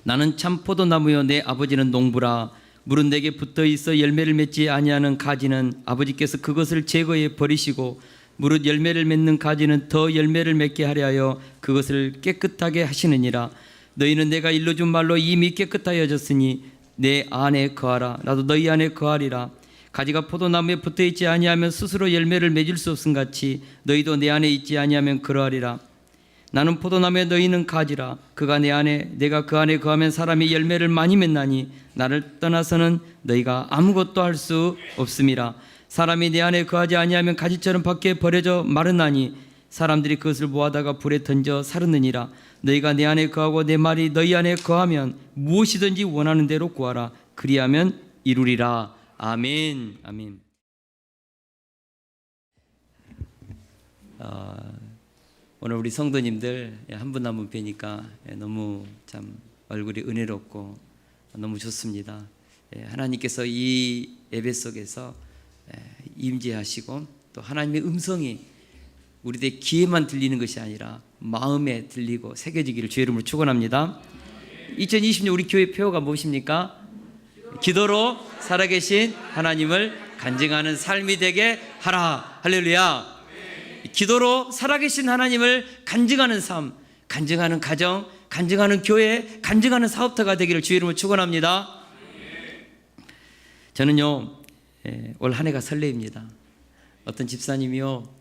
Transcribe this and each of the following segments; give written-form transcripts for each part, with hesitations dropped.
나는 참 포도나무여 내 아버지는 농부라. 물은 내게 붙어 있어 열매를 맺지 아니하는 가지는 아버지께서 그것을 제거해 버리시고 무릇 열매를 맺는 가지는 더 열매를 맺게 하려 하여 그것을 깨끗하게 하시느니라. 너희는 내가 일러준 말로 이미 깨끗하여졌으니 내 안에 거하라. 나도 너희 안에 거하리라. 가지가 포도나무에 붙어 있지 아니하면 스스로 열매를 맺을 수 없음 같이 너희도 내 안에 있지 아니하면 그러하리라. 나는 포도나무에 너희는 가지라. 그가 내 안에 내가 그 안에 거하면 사람이 열매를 많이 맺나니 나를 떠나서는 너희가 아무것도 할 수 없음이라. 사람이 내 안에 거하지 아니하면 가지처럼 밖에 버려져 마르나니 사람들이 그것을 모아다가 불에 던져 사르느니라. 너희가 내 안에 거하고 내 말이 너희 안에 거하면 무엇이든지 원하는 대로 구하라. 그리하면 이루리라. 아멘. 아멘. 오늘 우리 성도님들 한 분 한 분 뵈니까 너무 참 얼굴이 은혜롭고 너무 좋습니다. 하나님께서 이 예배 속에서 임재하시고 또 하나님의 음성이 우리들의 귀에만 들리는 것이 아니라 마음에 들리고 새겨지기를 주의 이름으로 축원합니다. 2020년 우리 교회 표어가 무엇입니까? 기도로 살아계신 하나님을 간증하는 삶이 되게 하라. 할렐루야. 기도로 살아계신 하나님을 간증하는 삶, 간증하는 가정, 간증하는 교회, 간증하는 사업터가 되기를 주의 이름으로 축원합니다. 저는요 올 한 해가 설레입니다. 어떤 집사님이요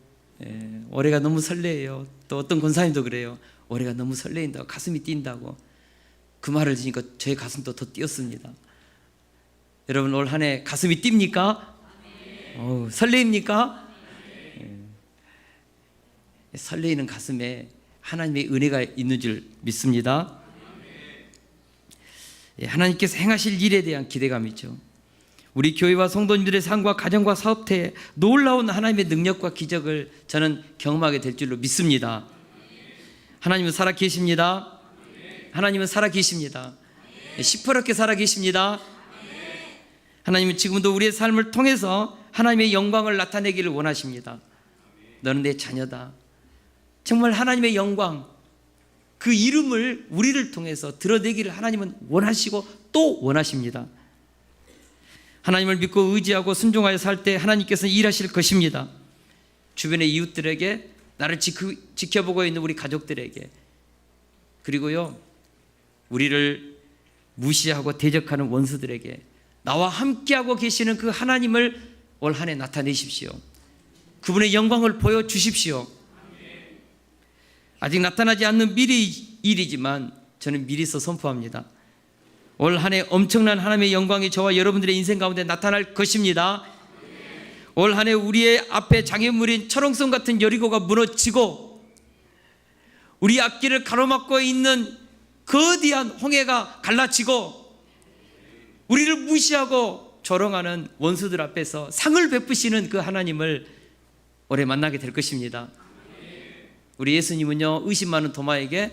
올해가 너무 설레요. 또 어떤 권사님도 그래요. 올해가 너무 설레인다고, 가슴이 뛴다고. 그 말을 들으니까 저의 가슴도 더 뛰었습니다. 여러분 올 한 해 가슴이 뜁니까? 설레입니까? 설레이는 가슴에 하나님의 은혜가 있는 줄 믿습니다. 하나님께서 행하실 일에 대한 기대감이죠. 우리 교회와 성도님들의 삶과 가정과 사업태에 놀라운 하나님의 능력과 기적을 저는 경험하게 될 줄로 믿습니다. 하나님은 살아계십니다. 하나님은 살아계십니다. 시퍼렇게 살아계십니다. 하나님은 지금도 우리의 삶을 통해서 하나님의 영광을 나타내기를 원하십니다. 너는 내 자녀다. 정말 하나님의 영광, 그 이름을 우리를 통해서 드러내기를 하나님은 원하시고 또 원하십니다. 하나님을 믿고 의지하고 순종하여 살 때 하나님께서 일하실 것입니다. 주변의 이웃들에게, 나를 지켜보고 있는 우리 가족들에게, 그리고요 우리를 무시하고 대적하는 원수들에게 나와 함께하고 계시는 그 하나님을 올 한 해 나타내십시오. 그분의 영광을 보여주십시오. 아직 나타나지 않는 미리 일이지만 저는 미리서 선포합니다. 올 한 해 엄청난 하나님의 영광이 저와 여러분들의 인생 가운데 나타날 것입니다. 올 한 해 우리의 앞에 장애물인 철옹성 같은 여리고가 무너지고 우리 앞길을 가로막고 있는 거대한 홍해가 갈라지고 우리를 무시하고 조롱하는 원수들 앞에서 상을 베푸시는 그 하나님을 올해 만나게 될 것입니다. 우리 예수님은요 의심 많은 도마에게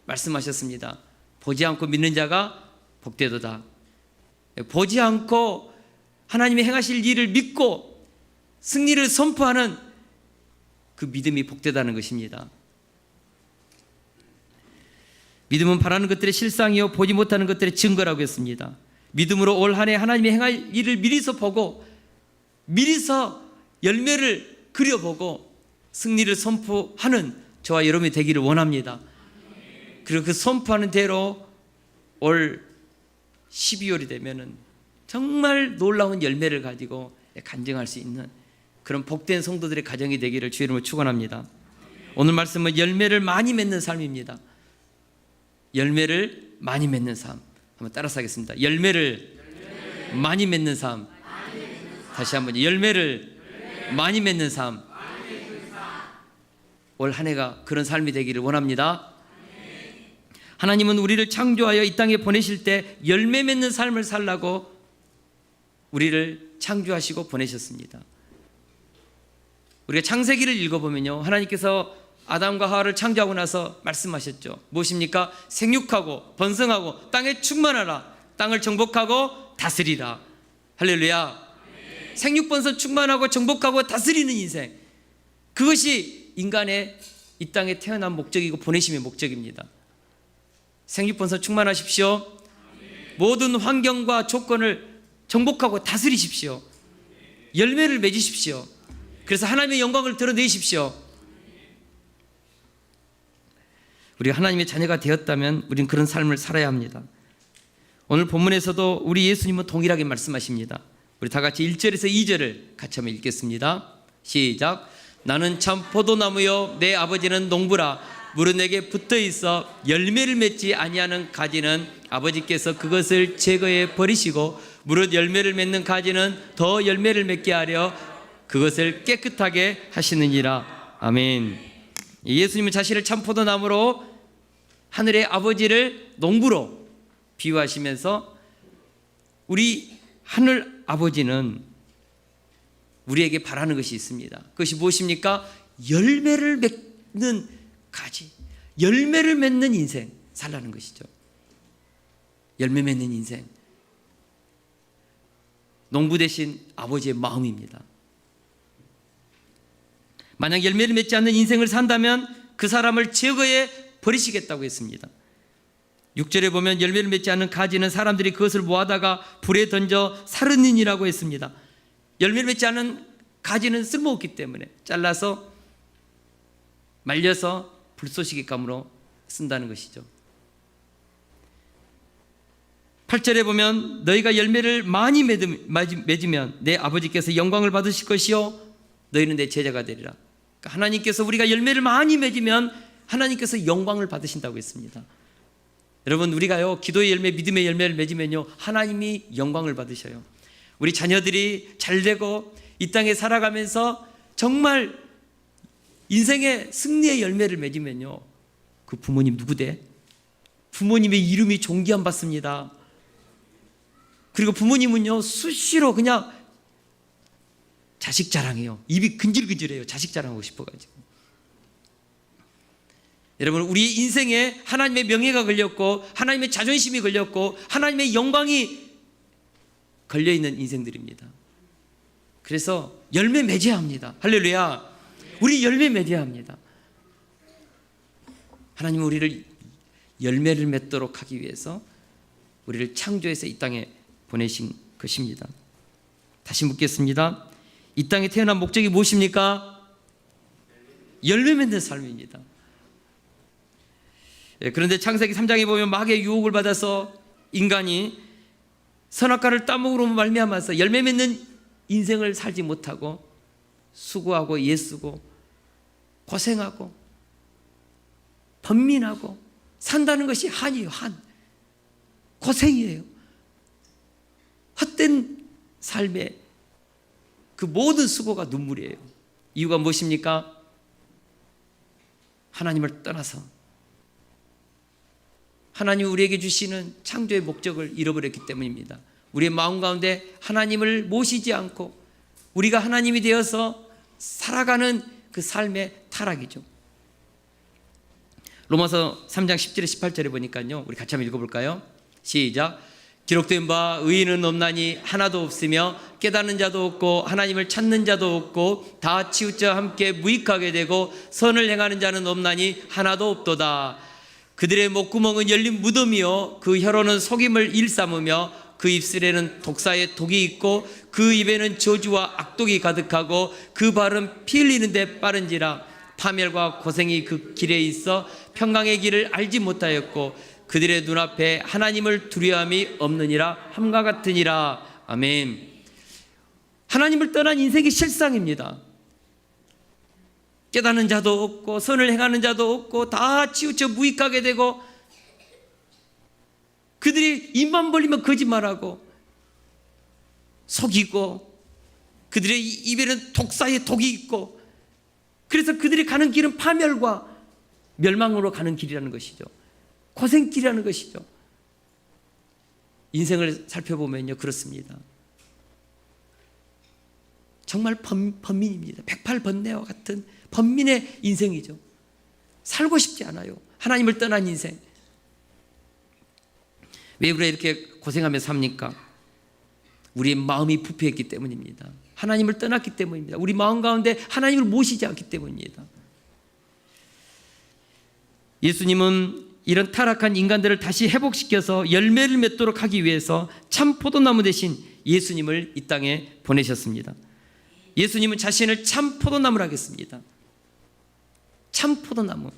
말씀하셨습니다. 보지 않고 믿는 자가 복되도다. 보지 않고 하나님이 행하실 일을 믿고 승리를 선포하는 그 믿음이 복되다는 것입니다. 믿음은 바라는 것들의 실상이요 보지 못하는 것들의 증거라고 했습니다. 믿음으로 올 한 해 하나님이 행할 일을 미리서 보고 미리서 열매를 그려보고 승리를 선포하는 저와 여러분이 되기를 원합니다. 그리고 그 선포하는 대로 올 12월이 되면은 정말 놀라운 열매를 가지고 간증할 수 있는 그런 복된 성도들의 가정이 되기를 주의 이름으로 축원합니다. 오늘 말씀은 열매를 많이 맺는 삶입니다. 열매를 많이 맺는 삶. 한번 따라서 하겠습니다. 열매를 많이 맺는 삶. 다시 한번 열매를 많이 맺는 삶. 올 한 해가 그런 삶이 되기를 원합니다. 하나님은 우리를 창조하여 이 땅에 보내실 때 열매 맺는 삶을 살라고 우리를 창조하시고 보내셨습니다. 우리가 창세기를 읽어보면요 하나님께서 아담과 하와를 창조하고 나서 말씀하셨죠. 무엇입니까? 생육하고 번성하고 땅에 충만하라. 땅을 정복하고 다스리라. 할렐루야. 생육 번성 충만하고 정복하고 다스리는 인생, 그것이 인간의 이 땅에 태어난 목적이고 보내심의 목적입니다. 생육번성 충만하십시오. 모든 환경과 조건을 정복하고 다스리십시오. 열매를 맺으십시오. 그래서 하나님의 영광을 드러내십시오. 우리가 하나님의 자녀가 되었다면 우리는 그런 삶을 살아야 합니다. 오늘 본문에서도 우리 예수님은 동일하게 말씀하십니다. 우리 다 같이 1절에서 2절을 같이 한번 읽겠습니다. 시작. 나는 참 포도나무요 내 아버지는 농부라. 물은 내게 붙어 있어 열매를 맺지 아니하는 가지는 아버지께서 그것을 제거해 버리시고 무릇 열매를 맺는 가지는 더 열매를 맺게 하려 그것을 깨끗하게 하시느니라. 아멘. 예수님은 자신을 참 포도나무로 하늘의 아버지를 농부로 비유하시면서 우리 하늘 아버지는 우리에게 바라는 것이 있습니다. 그것이 무엇입니까? 열매를 맺는 가지, 열매를 맺는 인생 살라는 것이죠. 열매 맺는 인생. 농부 대신 아버지의 마음입니다. 만약 열매를 맺지 않는 인생을 산다면 그 사람을 제거해 버리시겠다고 했습니다. 6절에 보면 열매를 맺지 않는 가지는 사람들이 그것을 모아다가 불에 던져 사르느니라고 했습니다. 열매를 맺지 않은 가지는 쓸모없기 때문에 잘라서 말려서 불쏘시개감으로 쓴다는 것이죠. 8절에 보면 너희가 열매를 많이 맺으면 내 아버지께서 영광을 받으실 것이요 너희는 내 제자가 되리라. 그러니까 하나님께서 우리가 열매를 많이 맺으면 하나님께서 영광을 받으신다고 했습니다. 여러분 우리가요 기도의 열매 믿음의 열매를 맺으면요 하나님이 영광을 받으셔요. 우리 자녀들이 잘되고 이 땅에 살아가면서 정말 인생의 승리의 열매를 맺으면요 그 부모님 누구대? 부모님의 이름이 존귀함 받습니다. 그리고 부모님은요 수시로 그냥 자식 자랑해요. 입이 근질근질해요. 자식 자랑하고 싶어가지고. 여러분 우리 인생에 하나님의 명예가 걸렸고 하나님의 자존심이 걸렸고 하나님의 영광이 걸려있는 인생들입니다. 그래서 열매 맺어야 합니다. 할렐루야. 우리 열매 맺어야 합니다. 하나님은 우리를 열매를 맺도록 하기 위해서 우리를 창조해서 이 땅에 보내신 것입니다. 다시 묻겠습니다. 이 땅에 태어난 목적이 무엇입니까? 열매 맺는 삶입니다. 그런데 창세기 3장에 보면 마귀의 유혹을 받아서 인간이 선악과를 따먹으로 말미암아서 열매 맺는 인생을 살지 못하고 수고하고 애쓰고 고생하고 번민하고 산다는 것이 한이에요. 한 고생이에요. 헛된 삶의 그 모든 수고가 눈물이에요. 이유가 무엇입니까? 하나님을 떠나서 하나님이 우리에게 주시는 창조의 목적을 잃어버렸기 때문입니다. 우리의 마음 가운데 하나님을 모시지 않고 우리가 하나님이 되어서 살아가는 그 삶의 타락이죠. 로마서 3장 10절에 18절에 보니까요 우리 같이 한번 읽어볼까요? 시작. 기록된 바 의인은 없나니 하나도 없으며 깨닫는 자도 없고 하나님을 찾는 자도 없고 다 치우쳐 함께 무익하게 되고 선을 행하는 자는 없나니 하나도 없도다. 그들의 목구멍은 열린 무덤이요 그 혀로는 속임을 일삼으며 그 입술에는 독사의 독이 있고 그 입에는 저주와 악독이 가득하고 그 발은 피 흘리는 데 빠른지라. 파멸과 고생이 그 길에 있어 평강의 길을 알지 못하였고 그들의 눈앞에 하나님을 두려움이 없느니라 함과 같으니라. 아멘. 하나님을 떠난 인생이 실상입니다. 깨닫는 자도 없고 선을 행하는 자도 없고 다 치우쳐 무익하게 되고 그들이 입만 벌리면 거짓말하고 속이고 그들의 입에는 독사의 독이 있고 그래서 그들이 가는 길은 파멸과 멸망으로 가는 길이라는 것이죠. 고생길이라는 것이죠. 인생을 살펴보면요 그렇습니다. 정말 번민입니다. 108번뇌와 같은 번민의 인생이죠. 살고 싶지 않아요. 하나님을 떠난 인생. 왜 우리가 이렇게 고생하며 삽니까? 우리의 마음이 부패했기 때문입니다. 하나님을 떠났기 때문입니다. 우리 마음 가운데 하나님을 모시지 않기 때문입니다. 예수님은 이런 타락한 인간들을 다시 회복시켜서 열매를 맺도록 하기 위해서 참 포도나무 대신 예수님을 이 땅에 보내셨습니다. 예수님은 자신을 참 포도나무라 하겠습니다. 참 포도나무.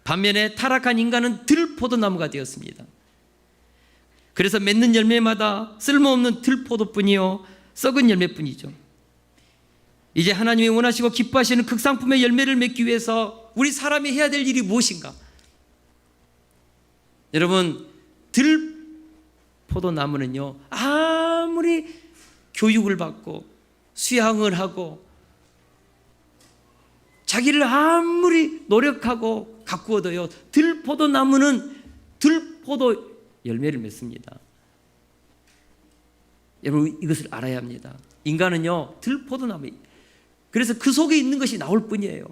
반면에 타락한 인간은 들 포도나무가 되었습니다. 그래서 맺는 열매마다 쓸모없는 들포도뿐이요 썩은 열매뿐이죠. 이제 하나님이 원하시고 기뻐하시는 극상품의 열매를 맺기 위해서 우리 사람이 해야 될 일이 무엇인가? 여러분, 들포도나무는요 아무리 교육을 받고 수양을 하고 자기를 아무리 노력하고 가꾸어도요 들포도나무는 들포도 열매를 맺습니다. 여러분, 이것을 알아야 합니다. 인간은요 들포도나무, 그래서 그 속에 있는 것이 나올 뿐이에요.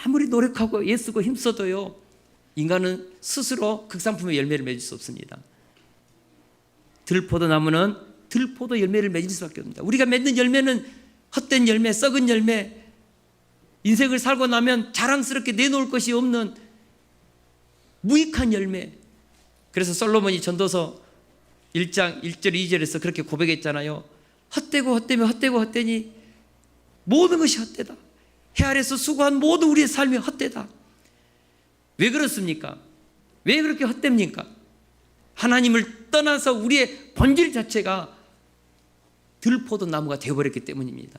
아무리 노력하고 애쓰고 힘써도요 인간은 스스로 극상품의 열매를 맺을 수 없습니다. 들포도나무는 들포도 열매를 맺을 수밖에 없습니다. 우리가 맺는 열매는 헛된 열매, 썩은 열매, 인생을 살고 나면 자랑스럽게 내놓을 것이 없는 무익한 열매. 그래서 솔로몬이 전도서 1장 1절 2절에서 그렇게 고백했잖아요. 헛되고 헛되며 헛되고 헛되니 모든 것이 헛되다. 해 아래서 수고한 모든 우리의 삶이 헛되다. 왜 그렇습니까? 왜 그렇게 헛됩니까? 하나님을 떠나서 우리의 본질 자체가 들포도나무가 되어버렸기 때문입니다.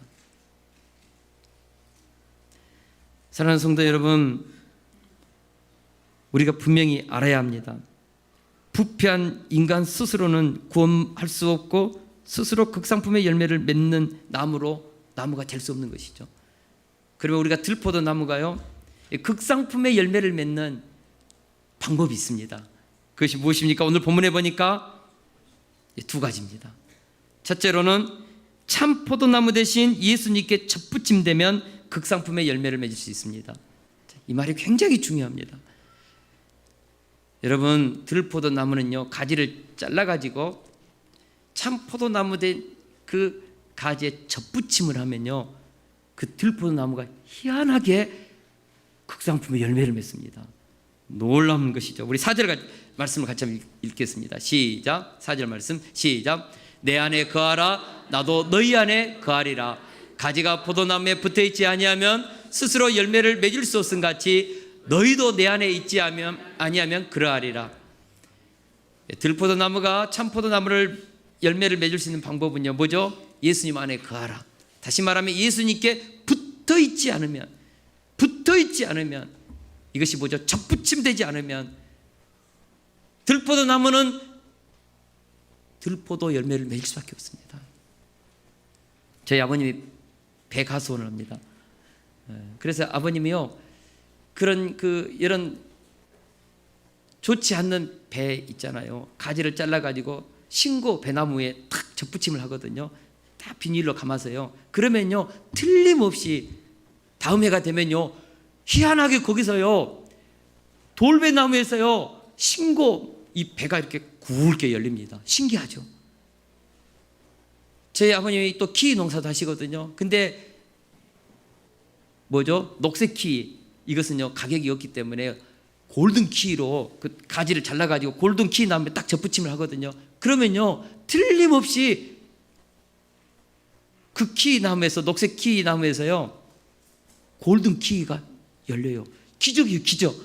사랑하는 성도 여러분, 우리가 분명히 알아야 합니다. 부패한 인간 스스로는 구원할 수 없고 스스로 극상품의 열매를 맺는 나무가 될 수 없는 것이죠. 그러면 우리가 들포도 나무가요 극상품의 열매를 맺는 방법이 있습니다. 그것이 무엇입니까? 오늘 본문에 보니까 두 가지입니다. 첫째로는 참 포도나무 대신 예수님께 접붙임되면 극상품의 열매를 맺을 수 있습니다. 이 말이 굉장히 중요합니다. 여러분, 들포도나무는요 가지를 잘라가지고 참 포도나무 된 그 가지에 접붙임을 하면요 그 들포도나무가 희한하게 극상품의 열매를 맺습니다. 놀라운 것이죠. 우리 4절 말씀을 같이 한번 읽겠습니다. 시작. 4절 말씀 시작. 내 안에 거하라 나도 너희 안에 거하리라. 가지가 포도나무에 붙어있지 아니하면 스스로 열매를 맺을 수 없음 같이 너희도 내 안에 있지 아니하면 그러하리라. 들포도나무가 참포도나무를 열매를 맺을 수 있는 방법은요 뭐죠? 예수님 안에 거하라. 다시 말하면 예수님께 붙어있지 않으면 이것이 뭐죠? 접붙임되지 않으면 들포도나무는 들포도 열매를 맺을 수밖에 없습니다. 저희 아버님이 배 가수원을 합니다. 그래서 아버님이요 이런 좋지 않는 배 있잖아요. 가지를 잘라가지고 신고 배나무에 탁 접붙임을 하거든요. 다 비닐로 감아서요. 그러면요 틀림없이 다음 해가 되면요 희한하게 거기서요 돌배나무에서요 신고 이 배가 이렇게 굵게 열립니다. 신기하죠. 저희 아버님이 또 키위 농사도 하시거든요. 근데 뭐죠? 녹색 키위, 이것은요 가격이 없기 때문에 골든 키위로 그 가지를 잘라가지고 골든 키위 나무에 딱 접붙임을 하거든요. 그러면요 틀림없이 그 키위 나무에서, 녹색 키위 나무에서요 골든 키위가 열려요. 기적이에요, 기적.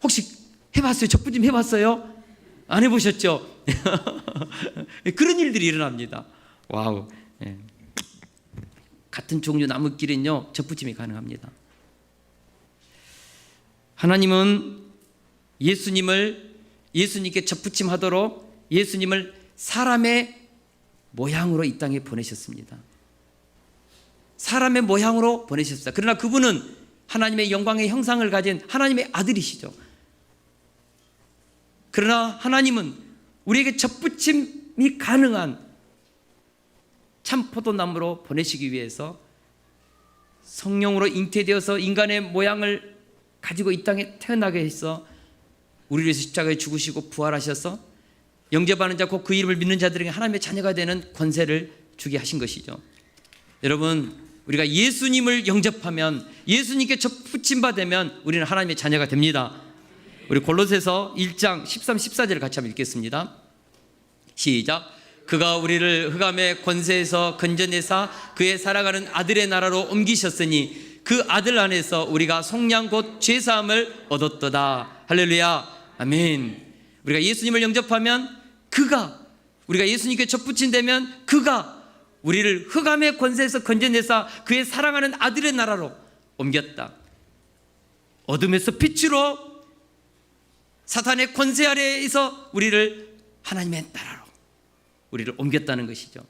혹시 해봤어요? 접붙임 해봤어요? 안 해보셨죠? 그런 일들이 일어납니다. 와우. 예. 같은 종류 나무끼리는요 접붙임이 가능합니다. 하나님은 예수님께 접붙임하도록 예수님을 사람의 모양으로 이 땅에 보내셨습니다. 사람의 모양으로 보내셨습니다. 그러나 그분은 하나님의 영광의 형상을 가진 하나님의 아들이시죠. 그러나 하나님은 우리에게 접붙임이 가능한 참포도나무로 보내시기 위해서 성령으로 잉태되어서 인간의 모양을 가지고 이 땅에 태어나게 해서 우리를 위해서 십자가에 죽으시고 부활하셔서 영접하는 자 곧 그 이름을 믿는 자들에게 하나님의 자녀가 되는 권세를 주게 하신 것이죠. 여러분, 우리가 예수님을 영접하면, 예수님께 접붙임받으면 우리는 하나님의 자녀가 됩니다. 우리 골로새서 1장 13, 14절을 같이 한번 읽겠습니다. 시작. 그가 우리를 흑암의 권세에서 건져내사 그의 살아가는 아들의 나라로 옮기셨으니 그 아들 안에서 우리가 속량 곧 죄사함을 얻었도다. 할렐루야. 아멘. 우리가 예수님을 영접하면 그가, 우리가 예수님께 접붙임되면 그가 우리를 흑암의 권세에서 건져내사 그의 사랑하는 아들의 나라로 옮겼다. 어둠에서 빛으로, 사탄의 권세 아래에서 우리를 하나님의 나라로 우리를 옮겼다는 것이죠.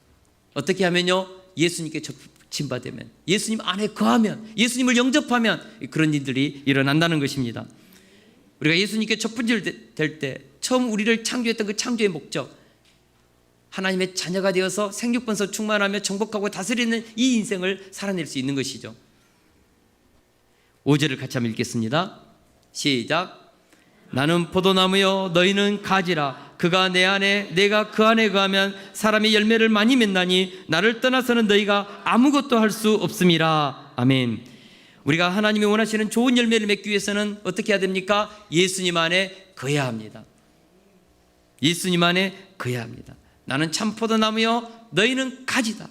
어떻게 하면요? 예수님께 접붙임받으면, 예수님 안에 거하면, 예수님을 영접하면 그런 일들이 일어난다는 것입니다. 우리가 예수님께 접붙임될 때 처음 우리를 창조했던 그 창조의 목적, 하나님의 자녀가 되어서 생육번서 충만하며 정복하고 다스리는 이 인생을 살아낼 수 있는 것이죠. 5절을 같이 한번 읽겠습니다. 시작. 나는 포도나무여 너희는 가지라. 그가 내 안에 내가 그 안에 거하면 사람이 열매를 많이 맺나니 나를 떠나서는 너희가 아무것도 할 수 없음이라. 아멘. 우리가 하나님이 원하시는 좋은 열매를 맺기 위해서는 어떻게 해야 됩니까? 예수님 안에 거해야 합니다. 예수님 안에 거해야 합니다. 나는 참 포도나무여 너희는 가지다.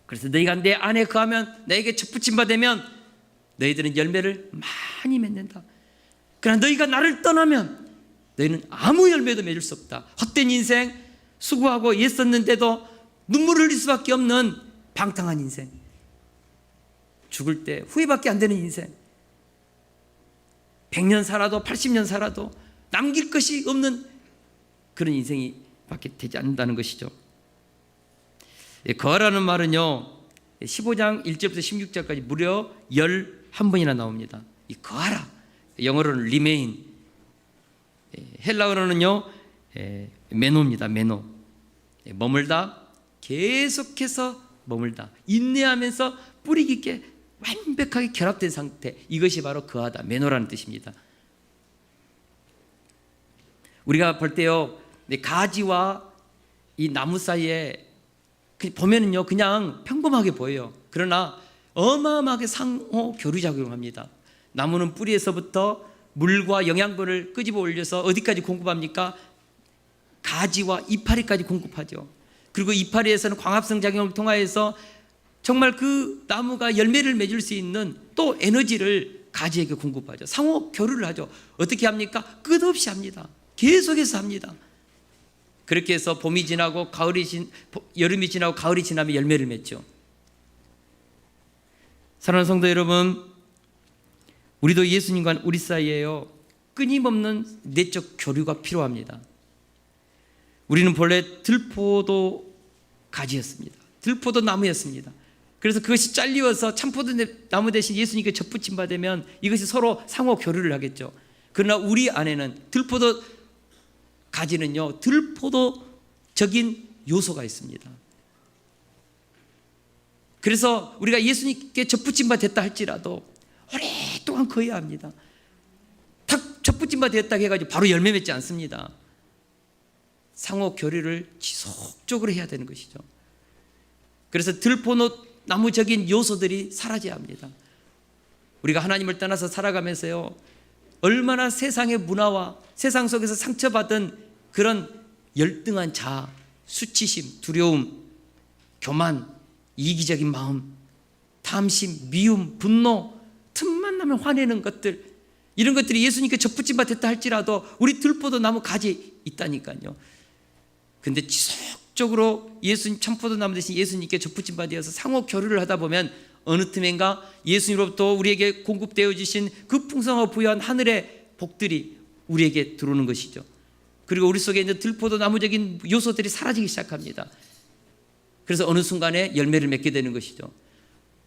그래서 너희가 내 안에 거하면, 나에게 접붙임받으면 너희들은 열매를 많이 맺는다. 그러나 너희가 나를 떠나면 너희는 아무 열매도 맺을 수 없다. 헛된 인생, 수고하고 애썼는데도 눈물을 흘릴 수밖에 없는 방탕한 인생, 죽을 때 후회밖에 안 되는 인생, 100년 살아도 80년 살아도 남길 것이 없는 그런 인생이 밖에 되지 않는다는 것이죠. 거하라는 말은요 15장 1절부터 16절까지 무려 11번이나 나옵니다. 이 거하라, 영어로는 remain, 헬라어로는요 메노입니다. 메노, 머물다, 계속해서 머물다, 인내하면서 뿌리 깊게 완벽하게 결합된 상태, 이것이 바로 거하다, 메노라는 뜻입니다. 우리가 볼 때요 가지와 이 나무 사이에 보면은요 그냥 평범하게 보여요. 그러나 어마어마하게 상호 교류작용을 합니다. 나무는 뿌리에서부터 물과 영양분을 끄집어 올려서 어디까지 공급합니까? 가지와 이파리까지 공급하죠. 그리고 이파리에서는 광합성 작용을 통하여서 정말 그 나무가 열매를 맺을 수 있는 또 에너지를 가지에게 공급하죠. 상호 교류를 하죠. 어떻게 합니까? 끝없이 합니다. 계속해서 합니다. 그렇게 해서 봄이 지나고 여름이 지나고 가을이 지나면 열매를 맺죠. 사랑하는 성도 여러분, 우리도 예수님과 우리 사이에요 끊임없는 내적 교류가 필요합니다. 우리는 본래 들포도 가지였습니다. 들포도 나무였습니다. 그래서 그것이 잘리워서 참포도 나무 대신 예수님께 접붙임 받으면 이것이 서로 상호 교류를 하겠죠. 그러나 우리 안에는 들포도 가지는요 들포도적인 요소가 있습니다. 그래서 우리가 예수님께 접붙임바 됐다 할지라도 오랫동안 거해야 합니다. 탁 접붙임바 됐다 해가지고 바로 열매 맺지 않습니다. 상호 교류를 지속적으로 해야 되는 것이죠. 그래서 들포나무적인 요소들이 사라져야 합니다. 우리가 하나님을 떠나서 살아가면서요 얼마나 세상의 문화와 세상 속에서 상처받은 그런 열등한 자아, 수치심, 두려움, 교만, 이기적인 마음, 탐심, 미움, 분노, 틈만 나면 화내는 것들, 이런 것들이 예수님께 접붙임바 됐다 할지라도 우리 들포도 나무 가지 있다니까요. 근데 지속적으로 예수님 참포도 나무 대신 예수님께 접붙임바 되어서 상호 교류를 하다 보면 어느 틈엔가 예수님으로부터 우리에게 공급되어 주신 그 풍성하고 부유한 하늘의 복들이 우리에게 들어오는 것이죠. 그리고 우리 속에 있는 들포도 나무적인 요소들이 사라지기 시작합니다. 그래서 어느 순간에 열매를 맺게 되는 것이죠.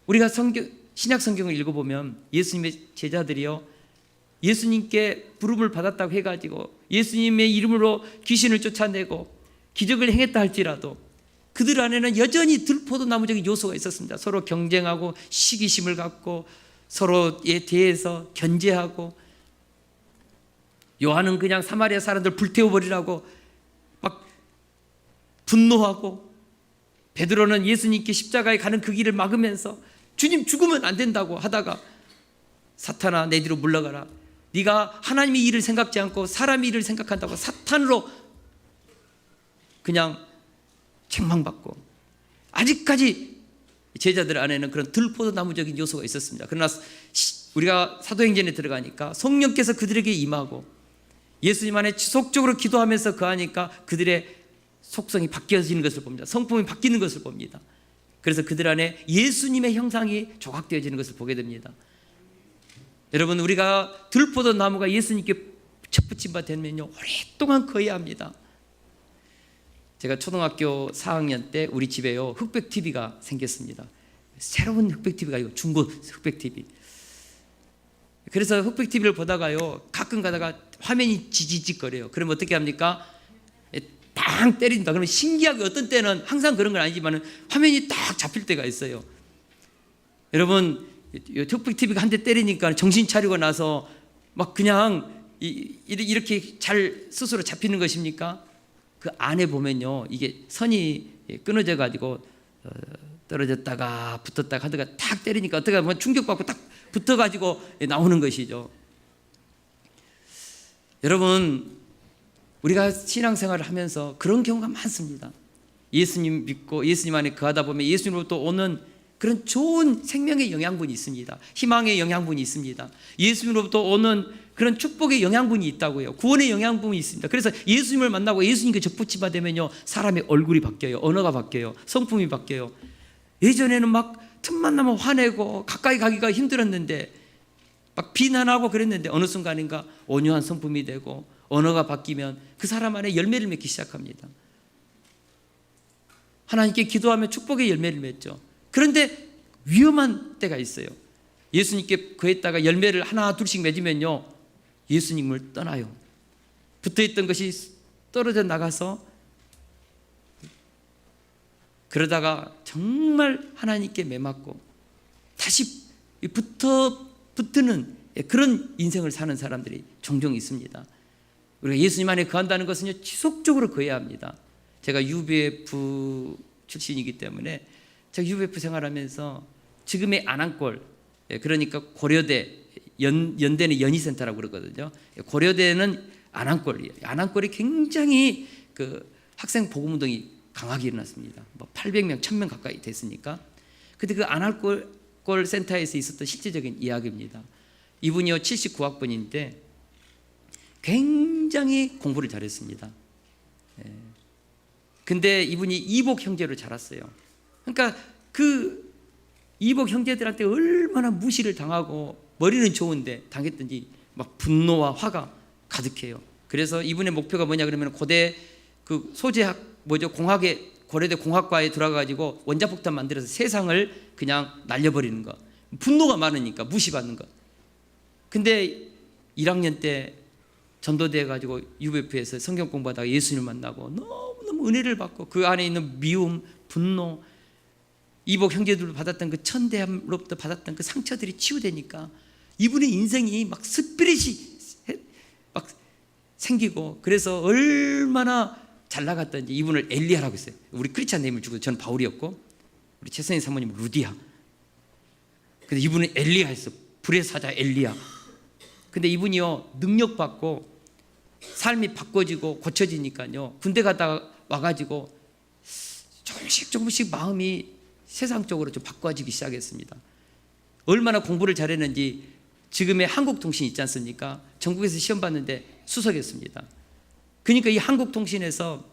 우리가 신약 성경을 읽어보면 예수님의 제자들이요 예수님께 부름을 받았다고 해가지고 예수님의 이름으로 귀신을 쫓아내고 기적을 행했다 할지라도 그들 안에는 여전히 들포도 나무적인 요소가 있었습니다. 서로 경쟁하고 시기심을 갖고 서로에 대해서 견제하고, 요한은 그냥 사마리아 사람들 불태워버리라고 막 분노하고 베드로는 예수님께 십자가에 가는 그 길을 막으면서 주님 죽으면 안 된다고 하다가 사탄아 내 뒤로 물러가라. 네가 하나님의 일을 생각지 않고 사람의 일을 생각한다고 사탄으로 그냥 책망받고, 아직까지 제자들 안에는 그런 들포도나무적인 요소가 있었습니다. 그러나 우리가 사도행전에 들어가니까 성령께서 그들에게 임하고 예수님 안에 지속적으로 기도하면서 거하니까 그들의 속성이 바뀌어지는 것을 봅니다. 성품이 바뀌는 것을 봅니다. 그래서 그들 안에 예수님의 형상이 조각되어지는 것을 보게 됩니다. 여러분, 우리가 들포도 나무가 예수님께 첩붙임 바 되면요 오랫동안 거해야 합니다. 제가 초등학교 4학년 때 우리 집에요 흑백 TV가 생겼습니다. 새로운 흑백 TV가 아니고 중고 흑백 TV. 그래서 흑백 TV를 보다가요 가끔 가다가 화면이 지지직거려요. 그러면 어떻게 합니까? 딱 때린다. 그러면 신기하게 어떤 때는 항상 그런 건 아니지만 화면이 딱 잡힐 때가 있어요. 여러분, 흑백 TV가 한 대 때리니까 정신 차리고 나서 막 그냥 이렇게 잘 스스로 잡히는 것입니까? 그 안에 보면요 이게 선이 끊어져 가지고 떨어졌다가 붙었다가 하다가 탁 때리니까 어떻게 보면 충격받고 딱 붙어 가지고 나오는 것이죠. 여러분, 우리가 신앙생활을 하면서 그런 경우가 많습니다. 예수님 믿고 예수님 안에 거하다 보면 예수님으로부터 오는 그런 좋은 생명의 영양분이 있습니다. 희망의 영양분이 있습니다. 예수님으로부터 오는 그런 축복의 영양분이 있다고요. 구원의 영양분이 있습니다. 그래서 예수님을 만나고 예수님께 접붙이게 되면요 사람의 얼굴이 바뀌어요. 언어가 바뀌어요. 성품이 바뀌어요. 예전에는 막 틈만 나면 화내고 가까이 가기가 힘들었는데 막 비난하고 그랬는데 어느 순간인가 온유한 성품이 되고 언어가 바뀌면 그 사람 안에 열매를 맺기 시작합니다. 하나님께 기도하면 축복의 열매를 맺죠. 그런데 위험한 때가 있어요. 예수님께 거했다가 열매를 하나 둘씩 맺으면요 예수님을 떠나요. 붙어있던 것이 떨어져 나가서 그러다가 정말 하나님께 매맞고 다시 붙는 그런 인생을 사는 사람들이 종종 있습니다. 우리가 예수님 안에 거한다는 것은요 지속적으로 거해야 합니다. 제가 UBF 출신이기 때문에 제가 UBF 생활하면서 지금의 안암골, 그러니까 고려대 연대는 연희센터라고 그러거든요. 고려대는 안암골이에요. 안암골이 굉장히 그 학생 복음운동이 강하게 일어났습니다. 뭐 800명, 1000명 가까이 됐으니까. 근데 그 안암골 센터에서 있었던 실제적인 이야기입니다. 이분이요 79학번인데 굉장히 공부를 잘했습니다. 근데 이분이 이복 형제로 자랐어요. 그러니까 그 이복 형제들한테 얼마나 무시를 당하고 머리는 좋은데 당했든지 막 분노와 화가 가득해요. 그래서 이분의 목표가 뭐냐 그러면 고대 그 소재학 공학에 고려대 공학과에 들어가가지고 원자폭탄 만들어서 세상을 그냥 날려버리는 거. 분노가 많으니까 무시받는 거. 근데 1학년 때 전도돼 가지고 UBF에서 성경 공부하다가 예수님을 만나고 너무너무 은혜를 받고 그 안에 있는 미움, 분노, 이복 형제들로 받았던 그 천대함으로부터 받았던 그 상처들이 치유되니까 이분의 인생이 막 스피릿이 막 생기고 그래서 얼마나 잘 나갔던지 이분을 엘리야라고 했어요. 우리 크리스찬 네임을 주고 저는 바울이었고 우리 최선희 사모님은 루디야. 근데 이분은 엘리야 했어. 불의 사자 엘리야. 근데 이분이요 능력받고 삶이 바꿔지고 고쳐지니까요 군대 갔다가 와가지고 조금씩 마음이 세상 쪽으로 좀 바꿔지기 시작했습니다. 얼마나 공부를 잘했는지 지금의 한국통신 있지 않습니까? 전국에서 시험 봤는데 수석했습니다. 그러니까 이 한국통신에서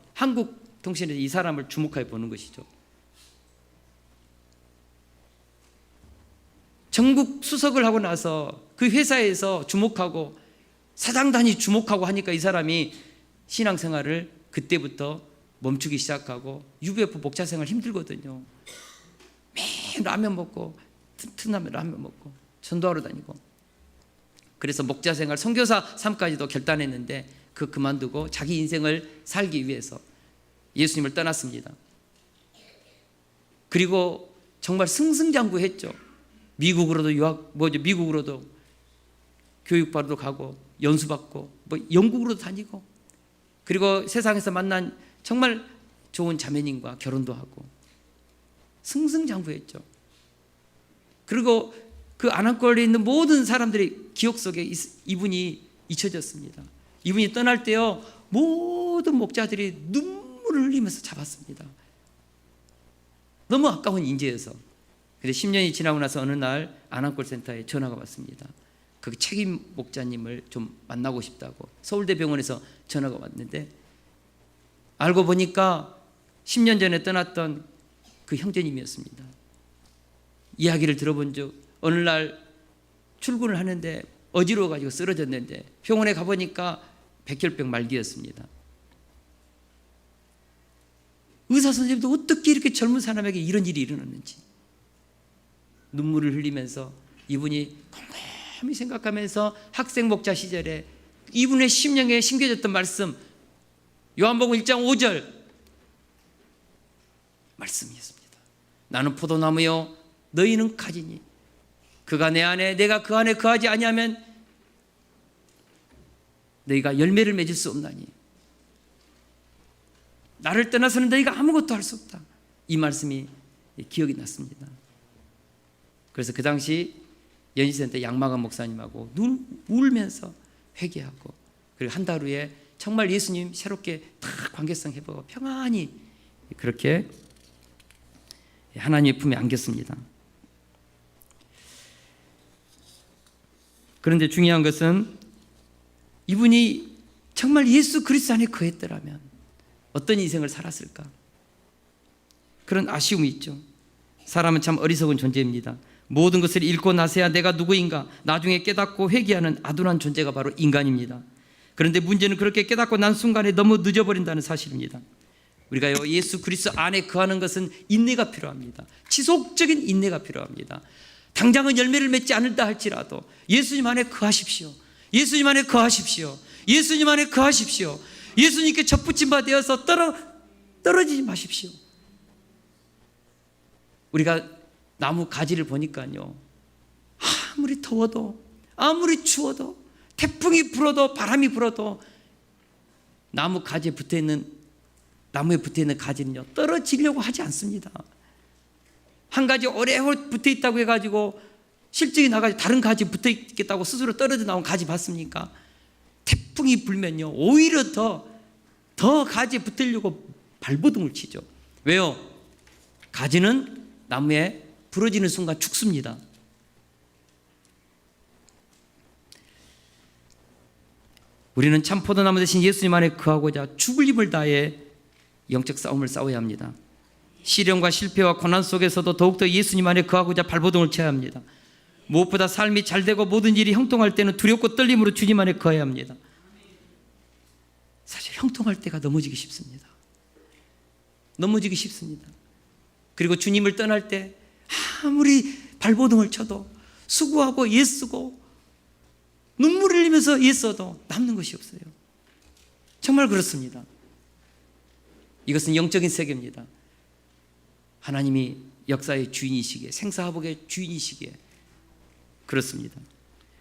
이 사람을 주목해 보는 것이죠. 전국 수석을 하고 나서 그 회사에서 주목하고 사장단이 주목하고 하니까 이 사람이 신앙생활을 그때부터 멈추기 시작하고 UBF 목자생활 힘들거든요. 매일 라면 먹고 틈나면 라면 먹고 전도하러 다니고 그래서 목자생활 선교사 삶까지도 결단했는데 그만두고 자기 인생을 살기 위해서 예수님을 떠났습니다. 그리고 정말 승승장구했죠. 미국으로도 교육받으러 가고 연수받고 영국으로도 다니고 그리고 세상에서 만난 정말 좋은 자매님과 결혼도 하고 승승장구했죠. 그리고 그 아나골에 있는 모든 사람들의 기억 속에 이분이 잊혀졌습니다. 이분이 떠날 때요, 모든 목자들이 눈물을 흘리면서 잡았습니다. 너무 아까운 인재여서. 그래서 10년이 지나고 나서 어느 날 아나골 센터에 전화가 왔습니다. 그 책임 목자님을 좀 만나고 싶다고 서울대병원에서 전화가 왔는데, 알고 보니까 10년 전에 떠났던 그 형제님이었습니다. 이야기를 들어본 적, 어느 날 출근을 하는데 어지러워가지고 쓰러졌는데 병원에 가보니까 백혈병 말기였습니다. 의사 선생님도 어떻게 이렇게 젊은 사람에게 이런 일이 일어났는지 눈물을 흘리면서 이분이 곰곰이 생각하면서 학생 목자 시절에 이분의 심령에 심겨졌던 말씀, 요한복음 1장 5절 말씀이었습니다. 나는 포도나무요 너희는 가지니 그가 내 안에 내가 그 안에 거하지 아니하면 너희가 열매를 맺을 수 없나니 나를 떠나서는 너희가 아무것도 할 수 없다. 이 말씀이 기억이 났습니다. 그래서 그 당시 연희센터 양마감 목사님하고 울면서 회개하고, 그리고 한 달 후에 정말 예수님 새롭게 다 관계성 회복하고 평안히 그렇게 하나님의 품에 안겼습니다. 그런데 중요한 것은 이분이 정말 예수 그리스도 안에 거했더라면 어떤 인생을 살았을까? 그런 아쉬움이 있죠. 사람은 참 어리석은 존재입니다. 모든 것을 읽고 나서야 내가 누구인가 나중에 깨닫고 회개하는 아둔한 존재가 바로 인간입니다. 그런데 문제는 그렇게 깨닫고 난 순간에 너무 늦어버린다는 사실입니다. 우리가요, 예수 그리스도 안에 거하는 것은 인내가 필요합니다. 지속적인 인내가 필요합니다. 당장은 열매를 맺지 않는다 할지라도 예수님 안에 거하십시오. 예수님 안에 거하십시오. 예수님 안에 거하십시오. 예수님께 접붙임 바 되어서 떨어지지 마십시오. 우리가 나무 가지를 보니까요, 아무리 더워도 아무리 추워도 태풍이 불어도 바람이 불어도 나무에 붙어있는 가지는요 떨어지려고 하지 않습니다. 한 가지 오래오래 붙어있다고 해가지고 실증이 나가지고 다른 가지 붙어있겠다고 스스로 떨어져 나온 가지 봤습니까? 태풍이 불면요 오히려 더 가지에 붙으려고 발버둥을 치죠. 왜요? 가지는 나무에 부러지는 순간 죽습니다. 우리는 참 포도나무 대신 예수님 안에 거하고자 죽을 힘을 다해 영적 싸움을 싸워야 합니다. 시련과 실패와 고난 속에서도 더욱더 예수님 안에 거하고자 발버둥을 쳐야 합니다. 무엇보다 삶이 잘되고 모든 일이 형통할 때는 두렵고 떨림으로 주님 안에 거해야 합니다. 사실 형통할 때가 넘어지기 쉽습니다. 넘어지기 쉽습니다. 그리고 주님을 떠날 때 아무리 발버둥을 쳐도 수고하고 애쓰고 눈물을 흘리면서 애써도 남는 것이 없어요. 정말 그렇습니다. 이것은 영적인 세계입니다. 하나님이 역사의 주인이시기에, 생사화복의 주인이시기에 그렇습니다.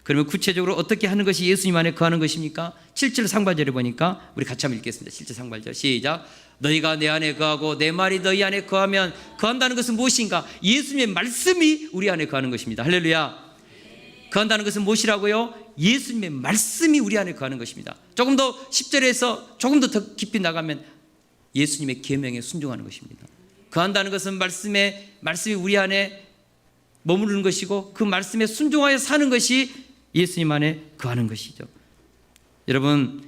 그러면 구체적으로 어떻게 하는 것이 예수님 안에 거하는 것입니까? 7절 상반절에 보니까 우리 같이 한번 읽겠습니다. 7절 상반절 시작. 너희가 내 안에 거하고 내 말이 너희 안에 거하면, 거한다는 것은 무엇인가? 예수님의 말씀이 우리 안에 거하는 것입니다. 할렐루야. 거한다는 것은 무엇이라고요? 예수님의 말씀이 우리 안에 거하는 것입니다. 조금 더 10절에서 조금 더 깊이 나가면 예수님의 계명에 순종하는 것입니다. 거한다는 것은 말씀이 우리 안에 머무르는 것이고 그 말씀에 순종하여 사는 것이 예수님 안에 거하는 것이죠. 여러분,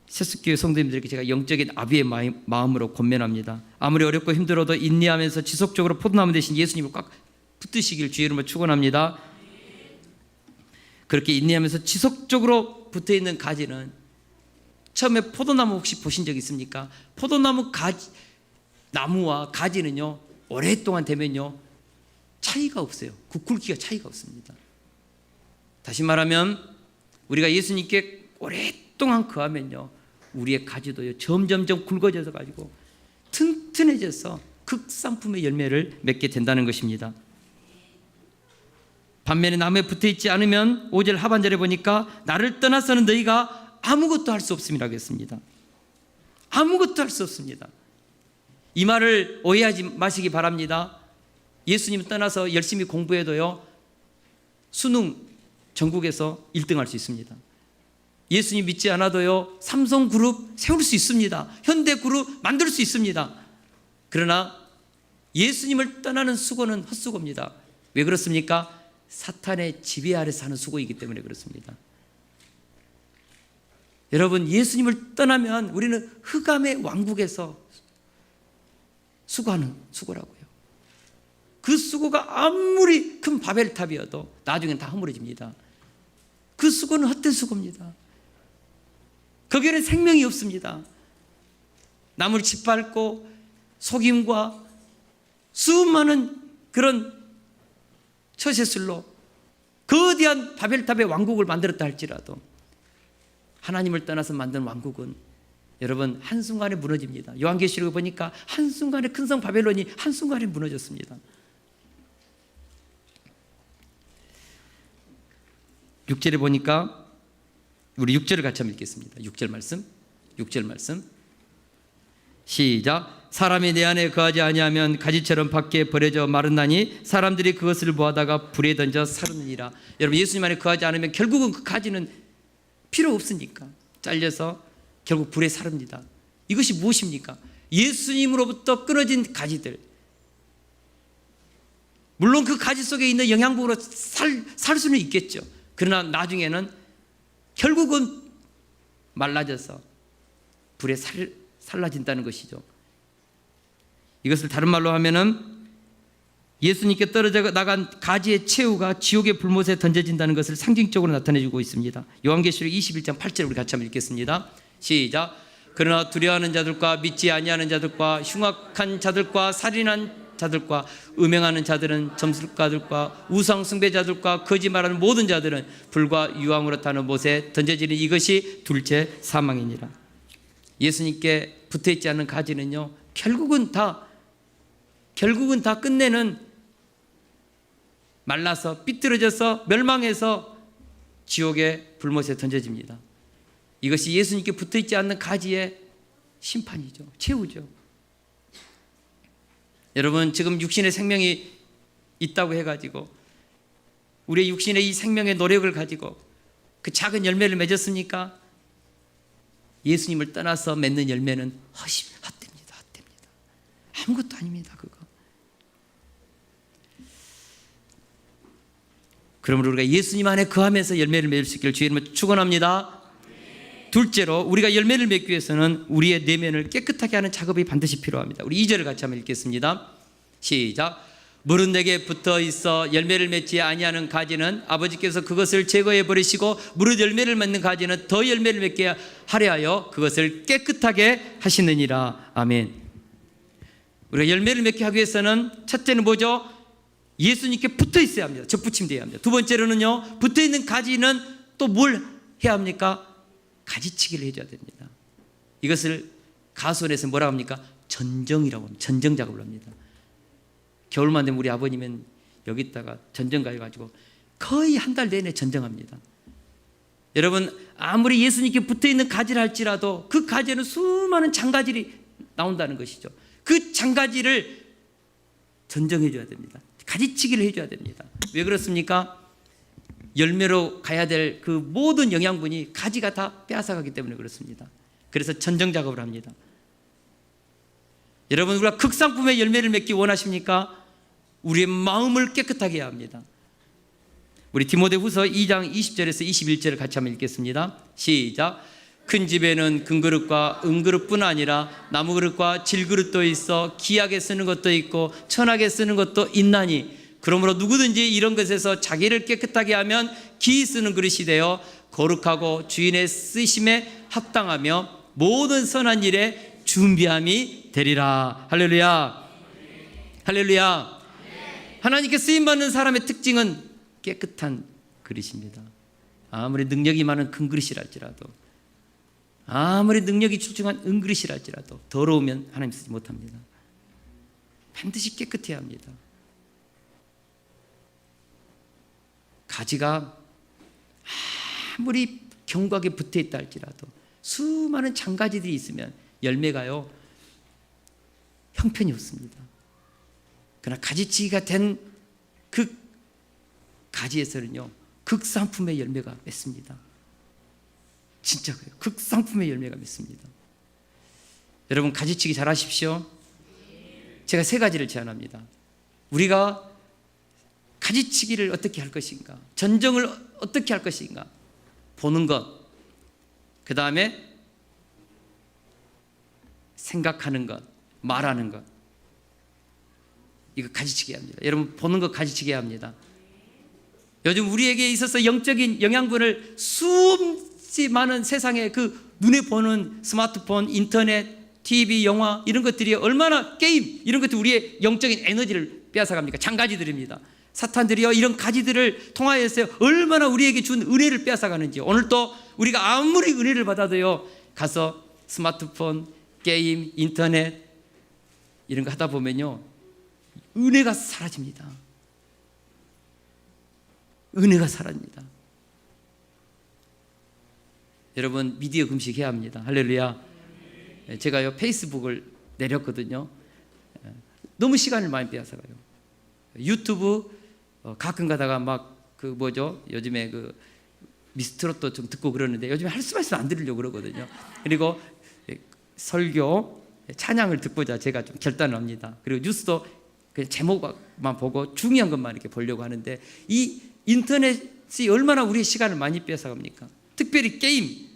세숫교회 성도님들에게 제가 영적인 아비의 마음으로 권면합니다. 아무리 어렵고 힘들어도 인내하면서 지속적으로 포도나무 대신 예수님을 꽉 붙드시길 주의 이름으로 축원합니다. 그렇게 인내하면서 지속적으로 붙어있는 가지는, 처음에 포도나무 혹시 보신 적 있습니까? 포도나무 나무와 가지는요 오랫동안 되면요 차이가 없어요. 그 굵기가 차이가 없습니다. 다시 말하면 우리가 예수님께 오랫동안 거하면요 우리의 가지도요 점점점 굵어져서 가지고 튼튼해져서 극상품의 열매를 맺게 된다는 것입니다. 반면에 나무에 붙어있지 않으면 5절 하반절에 보니까 나를 떠나서는 너희가 아무것도 할 수 없음이라고 했습니다. 아무것도 할 수 없습니다. 이 말을 오해하지 마시기 바랍니다. 예수님 떠나서 열심히 공부해도요, 수능 전국에서 1등할 수 있습니다. 예수님 믿지 않아도요, 삼성그룹 세울 수 있습니다. 현대그룹 만들 수 있습니다. 그러나 예수님을 떠나는 수고는 헛수고입니다. 왜 그렇습니까? 사탄의 지배 아래 사는 수고이기 때문에 그렇습니다. 여러분, 예수님을 떠나면 우리는 흑암의 왕국에서 수고하는 수고라고요. 그 수고가 아무리 큰 바벨탑이어도 나중엔 다 허물어집니다. 그 수고는 헛된 수고입니다. 거기에는 생명이 없습니다. 남을 짓밟고 속임과 수많은 그런 처세술로 거대한 바벨탑의 왕국을 만들었다 할지라도 하나님을 떠나서 만든 왕국은 여러분 한순간에 무너집니다. 요한계시록을 보니까 한순간에 큰 성 바벨론이 한순간에 무너졌습니다. 6절에 보니까 우리 6절을 같이 한번 읽겠습니다. 6절 말씀 시작. 사람이 내 안에 거하지 아니하면 가지처럼 밖에 버려져 마르나니 사람들이 그것을 모아다가 불에 던져 사르느니라. 여러분, 예수님 안에 거하지 않으면 결국은 그 가지는 필요 없으니까 잘려서 결국 불에 사릅니다. 이것이 무엇입니까? 예수님으로부터 끊어진 가지들. 물론 그 가지 속에 있는 영양분으로 살 수는 있겠죠. 그러나 나중에는 결국은 말라져서 불에 살라진다는 것이죠. 이것을 다른 말로 하면은 예수님께 떨어져 나간 가지의 최후가 지옥의 불못에 던져진다는 것을 상징적으로 나타내주고 있습니다. 요한계시록 21장 8절 우리 같이 한번 읽겠습니다. 시작. 그러나 두려워하는 자들과 믿지 아니하는 자들과 흉악한 자들과 살인한 자들과 음행하는 자들은 점술가들과 우상 숭배자들과 거짓말하는 모든 자들은 불과 유황으로 타는 못에 던져지는 이것이 둘째 사망이니라. 예수님께 붙어있지 않는 가지는요, 결국은 다 끝내는 말라서 삐뚤어져서 멸망해서 지옥의 불못에 던져집니다. 이것이 예수님께 붙어있지 않는 가지의 심판이죠. 최후죠. 여러분, 지금 육신의 생명이 있다고 해가지고 우리의 육신의 이 생명의 노력을 가지고 그 작은 열매를 맺었습니까? 예수님을 떠나서 맺는 열매는 헛됩니다. 아무것도 아닙니다. 그거. 그러므로 우리가 예수님 안에 거하면서 열매를 맺을 수 있기를 주의 이름으로 축원합니다. 둘째로, 우리가 열매를 맺기 위해서는 우리의 내면을 깨끗하게 하는 작업이 반드시 필요합니다. 우리 2절을 같이 한번 읽겠습니다. 시작. 물은 내게 붙어 있어 열매를 맺지 아니하는 가지는 아버지께서 그것을 제거해 버리시고 무릇 열매를 맺는 가지는 더 열매를 맺게 하려 하여 그것을 깨끗하게 하시느니라. 아멘. 우리가 열매를 맺게 하기 위해서는 첫째는 뭐죠? 예수님께 붙어 있어야 합니다. 접붙임되어야 합니다. 두 번째로는요, 붙어 있는 가지는 또 뭘 해야 합니까? 가지치기를 해줘야 됩니다. 이것을 가수원에서 뭐라고 합니까? 전정이라고 합니다. 전정 작업을 합니다. 겨울만 되면 우리 아버님은 여기다가 전정 가해가지고 거의 한 달 내내 전정합니다. 여러분, 아무리 예수님께 붙어있는 가지를 할지라도 그 가지에는 수많은 장가지를 나온다는 것이죠. 그 장가지를 전정해줘야 됩니다. 가지치기를 해줘야 됩니다. 왜 그렇습니까? 열매로 가야 될 그 모든 영양분이 가지가 다 빼앗아가기 때문에 그렇습니다. 그래서 전정 작업을 합니다. 여러분, 우리가 극상품의 열매를 맺기 원하십니까? 우리의 마음을 깨끗하게 해야 합니다. 우리 디모데후서 2장 20절에서 21절을 같이 한번 읽겠습니다. 시작. 큰 집에는 금그릇과 은그릇뿐 아니라 나무그릇과 질그릇도 있어 귀하게 쓰는 것도 있고 천하게 쓰는 것도 있나니 그러므로 누구든지 이런 것에서 자기를 깨끗하게 하면 기이 쓰는 그릇이 되어 거룩하고 주인의 쓰심에 합당하며 모든 선한 일에 준비함이 되리라. 할렐루야. 할렐루야. 하나님께 쓰임받는 사람의 특징은 깨끗한 그릇입니다. 아무리 능력이 많은 큰 그릇이랄지라도, 아무리 능력이 출중한 은그릇이랄지라도 더러우면 하나님 쓰지 못합니다. 반드시 깨끗해야 합니다. 가지가 아무리 견고하게 붙어있다 할지라도 수많은 장가지들이 있으면 열매가요 형편이 없습니다. 그러나 가지치기가 된 그 가지에서는요, 극상품의 열매가 맺습니다. 진짜 그래요. 극상품의 열매가 맺습니다. 여러분, 가지치기 잘 하십시오. 제가 3가지를 제안합니다. 우리가 가지치기를 어떻게 할 것인가, 전정을 어떻게 할 것인가, 보는 것, 그 다음에 생각하는 것, 말하는 것, 이거 가지치기 합니다. 여러분, 보는 것 가지치기 합니다. 요즘 우리에게 있어서 영적인 영양분을 수없이 많은 세상의 그 눈에 보는 스마트폰, 인터넷, TV, 영화 이런 것들이 얼마나, 게임 이런 것들이 우리의 영적인 에너지를 빼앗아갑니까? 장가지들입니다. 사탄들이요, 이런 가지들을 통하여서 얼마나 우리에게 준 은혜를 빼앗아가는지. 오늘 또 우리가 아무리 은혜를 받아도요, 가서 스마트폰, 게임, 인터넷 이런 거 하다 보면요, 은혜가 사라집니다. 은혜가 사라집니다. 여러분, 미디어 금식해야 합니다. 할렐루야. 제가요, 페이스북을 내렸거든요. 너무 시간을 많이 빼앗아가요. 유튜브 가끔 가다가 막 그 뭐죠, 요즘에 그 미스트롯도 좀 듣고 그러는데 요즘에 할 수만 있으면 안 들으려고 그러거든요. 그리고 설교, 찬양을 듣고자 제가 좀 결단을 합니다. 그리고 뉴스도 그냥 제목만 보고 중요한 것만 이렇게 보려고 하는데, 이 인터넷이 얼마나 우리의 시간을 많이 뺏어갑니까? 특별히 게임,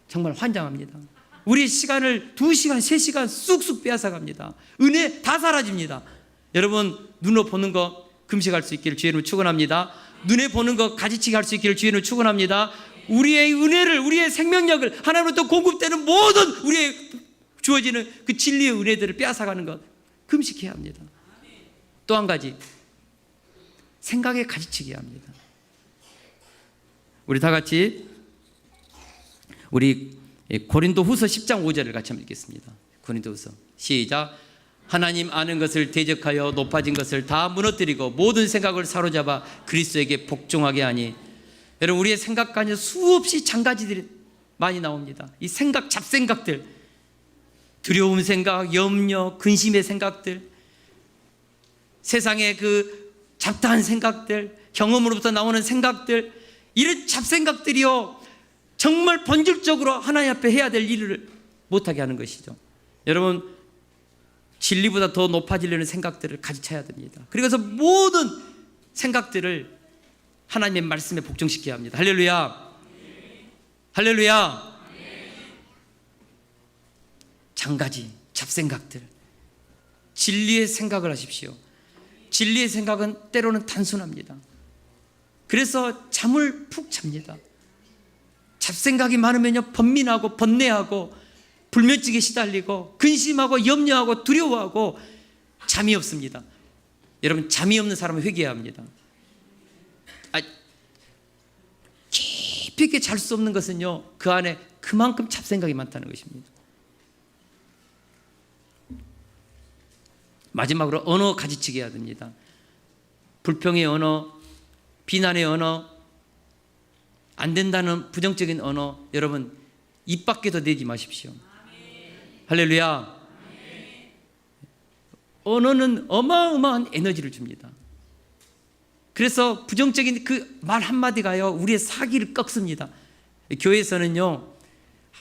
정말 환장합니다. 우리의 시간을 2시간, 3시간 쑥쑥 빼앗아갑니다. 은혜 다 사라집니다. 여러분, 눈으로 보는 거 금식할 수 있기를 주의 이름으로 축원합니다. 눈에 보는 거 가지치기 할 수 있기를 주의 이름으로 축원합니다. 우리의 은혜를, 우리의 생명력을 하나님으로부터 공급되는 모든 우리의 주어지는 그 진리의 은혜들을 빼앗아가는 것 금식해야 합니다. 또 한 가지, 생각에 가지치기 합니다. 우리 다 같이 우리 고린도후서 10장 5절을 같이 한번 읽겠습니다. 고린도후서 시작. 하나님 아는 것을 대적하여 높아진 것을 다 무너뜨리고 모든 생각을 사로잡아 그리스도에게 복종하게 하니. 여러분, 우리의 생각 가운데 수없이 장가지들이 많이 나옵니다. 이 생각, 잡생각들, 두려움 생각, 염려, 근심의 생각들, 세상의 그 잡다한 생각들, 경험으로부터 나오는 생각들, 이런 잡생각들이요, 정말 본질적으로 하나님 앞에 해야 될 일을 못하게 하는 것이죠. 여러분, 진리보다 더 높아지려는 생각들을 가지쳐야 됩니다. 그래서 모든 생각들을 하나님의 말씀에 복종시켜야 합니다. 할렐루야. 할렐루야. 장가지, 잡생각들, 진리의 생각을 하십시오. 진리의 생각은 때로는 단순합니다. 그래서 잠을 푹 잡니다. 잡생각이 많으면요, 번민하고 번뇌하고 불면증에 시달리고 근심하고 염려하고 두려워하고 잠이 없습니다. 여러분, 잠이 없는 사람은 회개해야 합니다. 깊이 있게 잘 수 없는 것은요, 그 안에 그만큼 잡생각이 많다는 것입니다. 마지막으로 언어 가지치기 해야 됩니다. 불평의 언어, 비난의 언어, 안 된다는 부정적인 언어, 여러분 입 밖에도 내지 마십시오. 할렐루야. 언어는 어마어마한 에너지를 줍니다. 그래서 부정적인 그 말 한마디가요, 우리의 사기를 꺾습니다. 교회에서는요,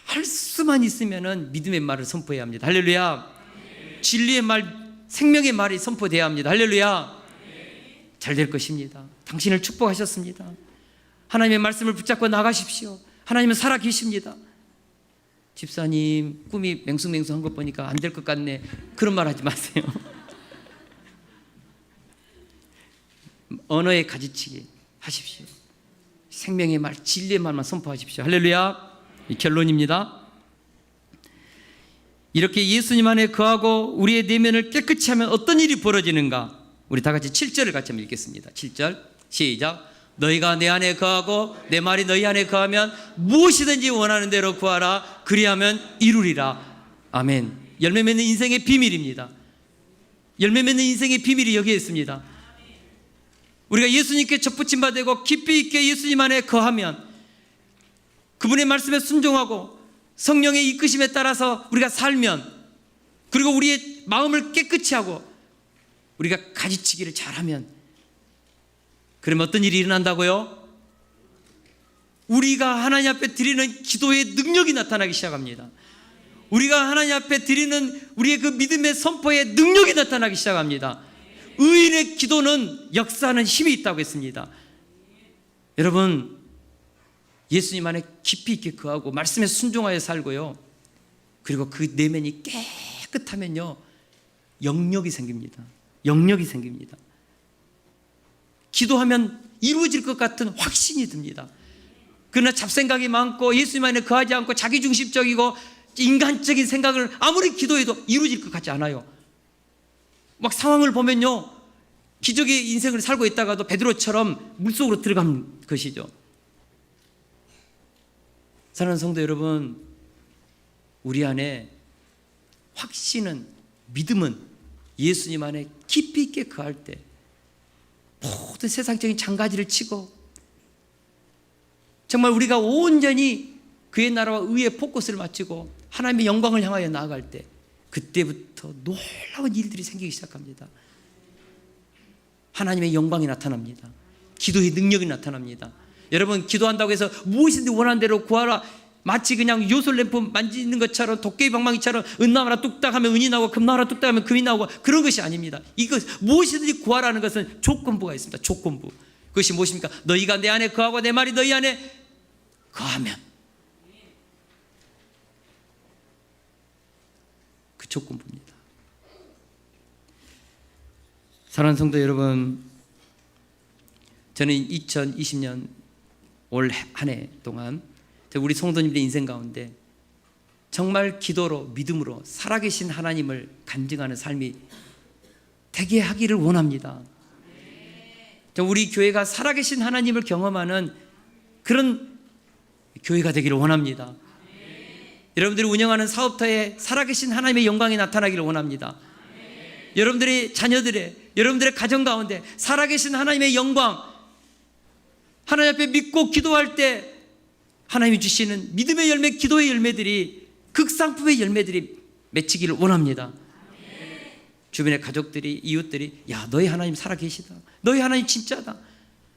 할 수만 있으면은 믿음의 말을 선포해야 합니다. 할렐루야. 진리의 말, 생명의 말이 선포돼야 합니다. 할렐루야. 잘 될 것입니다. 당신을 축복하셨습니다. 하나님의 말씀을 붙잡고 나가십시오. 하나님은 살아 계십니다. 집사님, 꿈이 맹숭맹숭한 것 보니까 안 될 것 같네. 그런 말 하지 마세요. 언어의 가지치기 하십시오. 생명의 말, 진리의 말만 선포하십시오. 할렐루야. 이 결론입니다. 이렇게 예수님 안에 거하고 우리의 내면을 깨끗이 하면 어떤 일이 벌어지는가? 우리 다 같이 7절을 같이 한번 읽겠습니다. 7절 시작. 너희가 내 안에 거하고 내 말이 너희 안에 거하면 무엇이든지 원하는 대로 구하라. 그리하면 이루리라. 아멘. 열매 맺는 인생의 비밀입니다. 열매 맺는 인생의 비밀이 여기에 있습니다. 우리가 예수님께 접붙임 받고 깊이 있게 예수님 안에 거하면, 그분의 말씀에 순종하고 성령의 이끄심에 따라서 우리가 살면, 그리고 우리의 마음을 깨끗이 하고 우리가 가지치기를 잘하면, 그러면 어떤 일이 일어난다고요? 우리가 하나님 앞에 드리는 기도의 능력이 나타나기 시작합니다. 우리가 하나님 앞에 드리는 우리의 그 믿음의 선포의 능력이 나타나기 시작합니다. 의인의 기도는 역사하는 힘이 있다고 했습니다. 여러분, 예수님 안에 깊이 있게 거하고 말씀에 순종하여 살고요, 그리고 그 내면이 깨끗하면요, 영력이 생깁니다. 영력이 생깁니다. 기도하면 이루어질 것 같은 확신이 듭니다. 그러나 잡생각이 많고 예수님 안에 거하지 않고 자기중심적이고 인간적인 생각을 아무리 기도해도 이루어질 것 같지 않아요. 막 상황을 보면요, 기적의 인생을 살고 있다가도 베드로처럼 물속으로 들어간 것이죠. 사랑하는 성도 여러분, 우리 안에 확신은, 믿음은 예수님 안에 깊이 있게 거할 때 모든 세상적인 장가지를 치고 정말 우리가 온전히 그의 나라와 의의 포커스를 맞추고 하나님의 영광을 향하여 나아갈 때, 그때부터 놀라운 일들이 생기기 시작합니다. 하나님의 영광이 나타납니다. 기도의 능력이 나타납니다. 여러분, 기도한다고 해서 무엇이든지 원하는 대로 구하라, 마치 그냥 요술램프 만지는 것처럼, 도깨비 방망이처럼 은 나와라 뚝딱 하면 은이 나오고 금 나와라 뚝딱 하면 금이 나오고, 그런 것이 아닙니다. 이거 무엇이든지 구하라는 것은 조건부가 있습니다. 조건부. 그것이 무엇입니까? 너희가 내 안에 거하고 내 말이 너희 안에 거하면. 그 조건부입니다. 사랑하는 성도 여러분, 저는 2020년 올 한 해 동안 우리 성도님들의 인생 가운데 정말 기도로, 믿음으로 살아계신 하나님을 간증하는 삶이 되게 하기를 원합니다. 우리 교회가 살아계신 하나님을 경험하는 그런 교회가 되기를 원합니다. 여러분들이 운영하는 사업터에 살아계신 하나님의 영광이 나타나기를 원합니다. 여러분들의 자녀들의, 여러분들의 가정 가운데 살아계신 하나님의 영광, 하나님 앞에 믿고 기도할 때 하나님이 주시는 믿음의 열매, 기도의 열매들이, 극상품의 열매들이 맺히기를 원합니다. 주변의 가족들이, 이웃들이, 야, 너희 하나님 살아계시다, 너희 하나님 진짜다,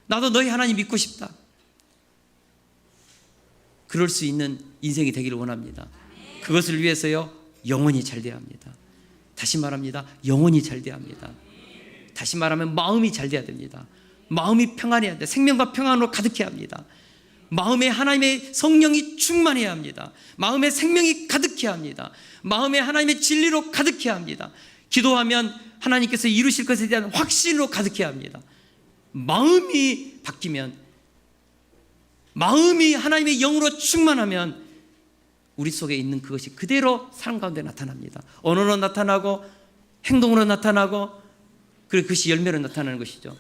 나도 너희 하나님 믿고 싶다, 그럴 수 있는 인생이 되기를 원합니다. 그것을 위해서요, 영혼이 잘 돼야 합니다. 다시 말합니다. 영혼이 잘 돼야 합니다. 다시 말하면 마음이 잘 돼야 됩니다. 마음이 평안해야 합니다. 생명과 평안으로 가득해야 합니다. 마음에 하나님의 성령이 충만해야 합니다. 마음에 생명이 가득해야 합니다. 마음에 하나님의 진리로 가득해야 합니다. 기도하면 하나님께서 이루실 것에 대한 확신으로 가득해야 합니다. 마음이 바뀌면, 마음이 하나님의 영으로 충만하면 우리 속에 있는 그것이 그대로 삶 가운데 나타납니다. 언어로 나타나고 행동으로 나타나고, 그리고 그것이 열매로 나타나는 것이죠.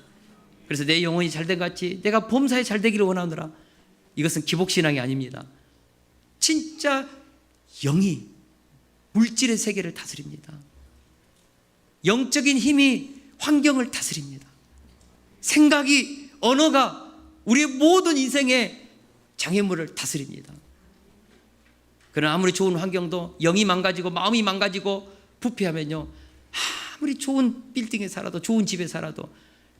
그래서 내 영혼이 잘된 같이 내가 범사에 잘 되기를 원하노라. 이것은 기복신앙이 아닙니다. 진짜 영이 물질의 세계를 다스립니다. 영적인 힘이 환경을 다스립니다. 생각이, 언어가 우리의 모든 인생의 장애물을 다스립니다. 그러나 아무리 좋은 환경도 영이 망가지고 마음이 망가지고 부패하면요, 아무리 좋은 빌딩에 살아도, 좋은 집에 살아도,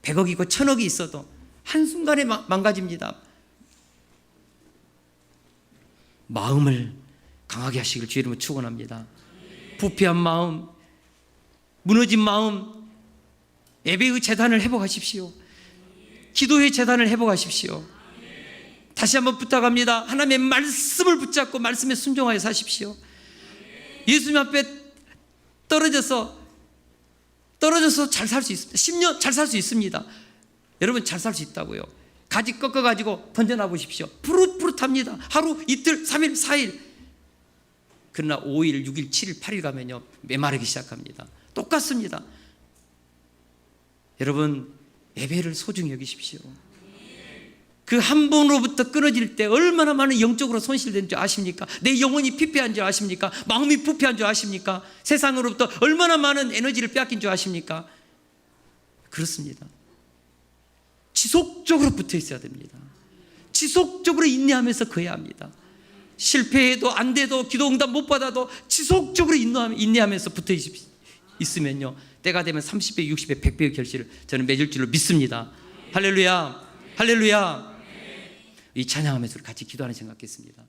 100억이고 1000억이 있어도 한순간에 망가집니다. 마음을 강하게 하시길 주의 이름으로 축원합니다. 부패한 마음, 무너진 마음, 예배의 재단을 회복하십시오. 기도의 재단을 회복하십시오. 다시 한번 부탁합니다. 하나님의 말씀을 붙잡고 말씀에 순종하여 사십시오. 예수님 앞에 떨어져서 잘 살 수 있습니다. 10년 잘 살 수 있습니다. 여러분, 잘 살 수 있다고요. 가지 꺾어가지고 던져놔 보십시오. 푸릇푸릇합니다. 하루, 이틀, 3일, 4일. 그러나 5일, 6일, 7일, 8일 가면요, 메마르기 시작합니다. 똑같습니다. 여러분, 예배를 소중히 여기십시오. 그 한 분으로부터 끊어질 때 얼마나 많은 영적으로 손실된 줄 아십니까? 내 영혼이 피폐한 줄 아십니까? 마음이 부패한 줄 아십니까? 세상으로부터 얼마나 많은 에너지를 빼앗긴 줄 아십니까? 그렇습니다. 지속적으로 붙어 있어야 됩니다. 지속적으로 인내하면서 거해야 합니다. 실패해도 안 돼도, 기도 응답 못 받아도 지속적으로 인내하면서 붙어 있으면요, 때가 되면 30배, 60배, 100배의 결실을 저는 맺을 줄로 믿습니다. 할렐루야, 할렐루야. 이 찬양하면서 같이 기도하는 생각 갖겠습니다.